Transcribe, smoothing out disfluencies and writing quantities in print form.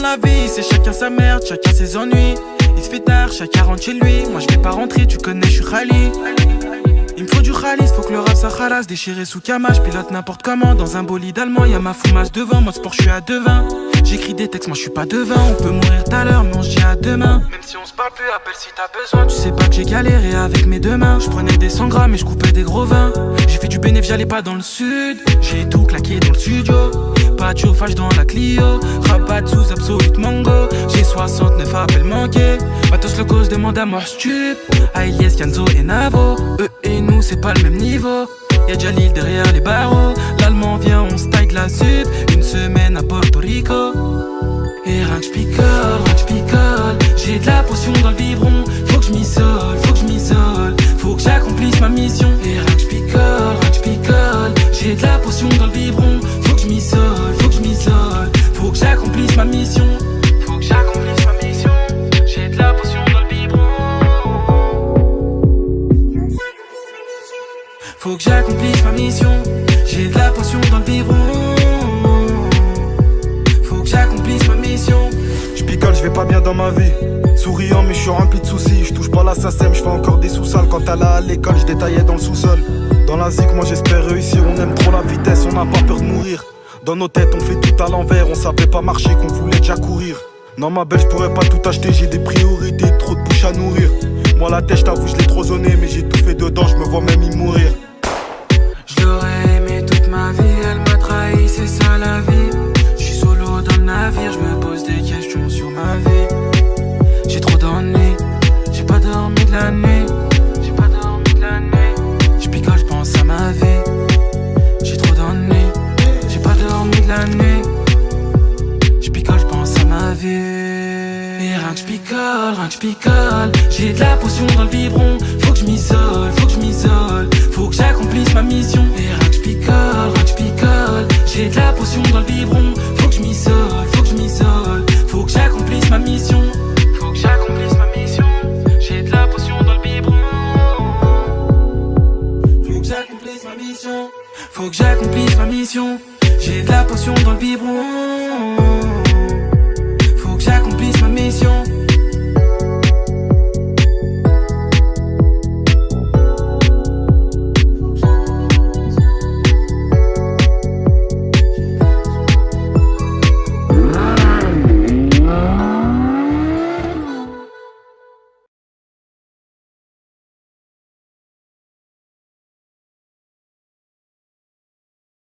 la vie, c'est chacun sa merde, chacun ses ennuis. Il se fait tard, chacun rentre chez lui. Moi je vais pas rentrer, tu connais, je suis rallye. Il me faut du khalis, faut que le rap ça khalasse. Déchiré sous cama, pilote n'importe comment. Dans un bolide allemand, y'a ma foumasse devant. Moi sport, je suis à 2,20. J'écris des textes, moi je suis pas devin. On peut mourir tout à l'heure, mais on se dit à demain. Même si on se parle plus, appelle si t'as besoin. Tu sais pas que j'ai galéré avec mes deux mains. Je prenais des 100 grammes et je coupais des gros vins. J'ai fait du bénéf, j'allais pas dans le sud. J'ai tout claqué dans le studio. Pas de chauffage dans la Clio. Rabat sous Absolute Mango. J'ai 69 appels manqués. Matos le cause demande à mort stup. Ailies, Kenzo et Navo. Eux et nous c'est pas le même niveau. Y'a Jalil derrière les barreaux. L'allemand vient, on se taille de la sup. Une semaine à Porto Rico. Et rien que j'picole. J'ai de la potion dans le biberon. Faut que j'm'isole, faut que j'm'isole. Faut que j'accomplisse ma mission. Et rien que j'picole. J'ai de la potion dans le biberon. Faut que j'm'isole, faut que j'm'isole. Faut que j'accomplisse ma mission. Faut que j'accomplisse ma mission. J'ai de la potion dans le biberon. Faut que j'accomplisse ma mission. J'ai de la potion dans le biberon. Faut que j'accomplisse ma mission. J'picole, j'vais pas bien dans ma vie. Souriant mais je suis rempli de soucis. J'touche pas la SACEM, j'fais encore des sous-sales. Quand elle à l'école, j'détaillais dans le sous-sol. Dans la zik, moi j'espère réussir. On aime trop la vitesse, on n'a pas peur de mourir. Dans nos têtes, on fait tout à l'envers. On savait pas marcher, qu'on voulait déjà courir. Non ma belle, j'pourrais pas tout acheter. J'ai des priorités, trop de bouches à nourrir. Moi la tête, j't'avoue, j'l'ai trop zoné. Mais j'ai tout fait dedans, j'me vois même y mourir. J'l'aurais aimé toute ma vie, elle m'a trahi, c'est ça la vie. J'suis solo dans le navire, j'me pose des questions sur ma vie. J'ai trop d'ennuis, j'ai pas dormi de la nuit. J'picole, j'pense à ma vie. J'ai trop d'ennuis, j'ai pas dormi de la nuit. J'picole, j'pense à ma vie. Et rien que j'picole. J'ai de la potion dans le biberon. Faut que j'm'isole, faut que j'm'isole. Faut que j'accomplisse ma mission. Et rien que j'picole. J'ai de la potion dans le biberon. Faut que j'm'isole.